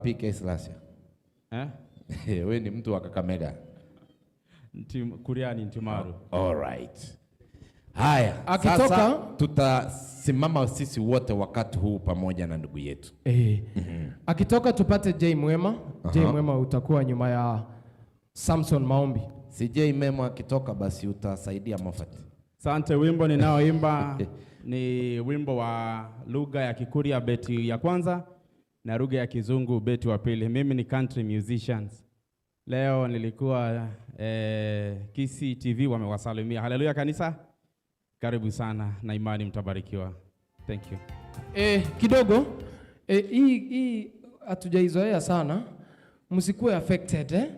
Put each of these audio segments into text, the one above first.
PK Slasia. Wewe ni mtu wa Kakamega. Kuria ni Ntimaru. All right. Haya, akitoka sasa tutasimama sisi wote wakati huu pamoja na ndugu yetu. Akitoka tupate J Mwema. J Mwema utakuwa nyuma ya Samson Maombi. Si J Mwema akitoka basi utasaidia Moffat. Asante. Wimbo ninaoimba ni wimbo wa lugha ya Kikuria beti ya kwanza na lugha ya Kizungu beti wa pili. Mimi ni country musicians. Leo nilikuwa Kisi TV wamewasalimia. Haleluya kanisa. Karibu sana na imani mtabarikiwa. Thank you. Kidogo hii hatujaizoea sana. Msikuwe affected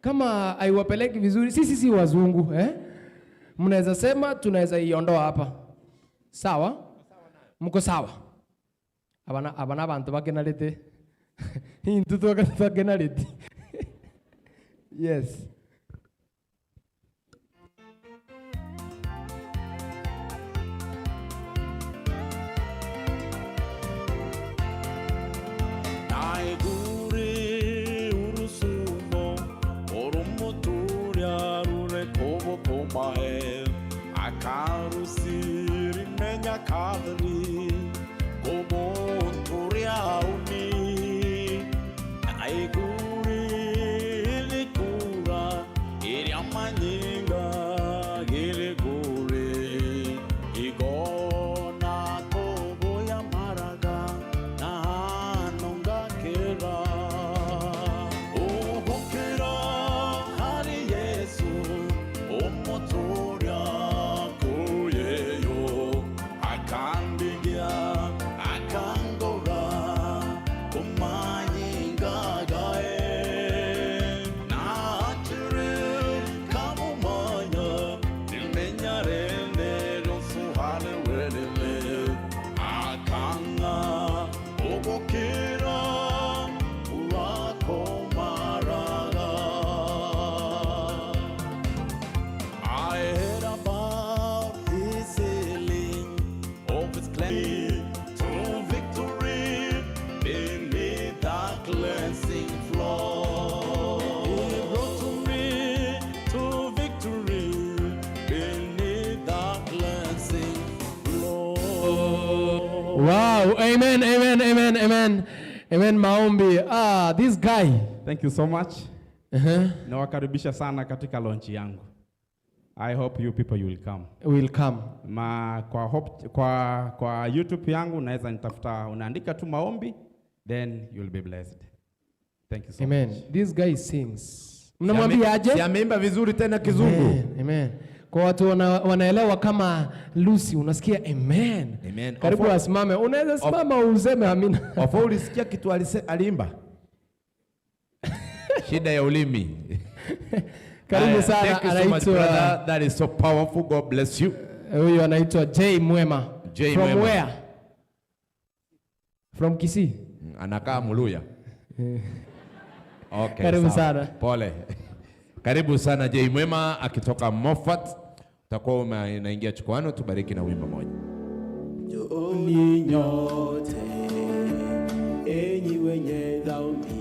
Kama haiwapeleki vizuri sisi si wazungu mnaweza sema tunaweza iondoa hapa. Sawa? Mko sawa? Abana abantu bakenalete. Hii mtoto bakenalete. Yes. Akarusiri menya kadri como Kuria uni aiguri likura iri amanyinga gire gure igona tobo ya maraga na nonga kera hokera hari Yesu omotoria Wow, amen, amen, amen, amen. Amen Maombi. This guy. Thank you so much. Nawakaribisha sana katika launch yangu. I hope you people you will come. Will come. Kwa YouTube yangu unaweza nitafuta unaandika tu Maombi then you will be blessed. Thank you so much. Amen. This guy sings. Mnamwambia aje? Si ameimba vizuri tena Kizungu. Amen. Amen. Kwa watu wanaelewa kama Lucy unasikia amen. Amen. Karibu asimame. Unaweza simama useme amina. Wafa ulisikia kitu aliimba? Shida ya ulimi. Karibu sana. Anaitwa that is so powerful. God bless you. Huyu anaitwa J Mwema. From where? From Kisii. Anakaa Muluya. Okay. Karibu sana. Pole. Karibu sana J Mwema akitoka Moffat. Utakuwa unaingia chukwani tubariki na wimbo moja. Ni nyote enyi wenye dhambi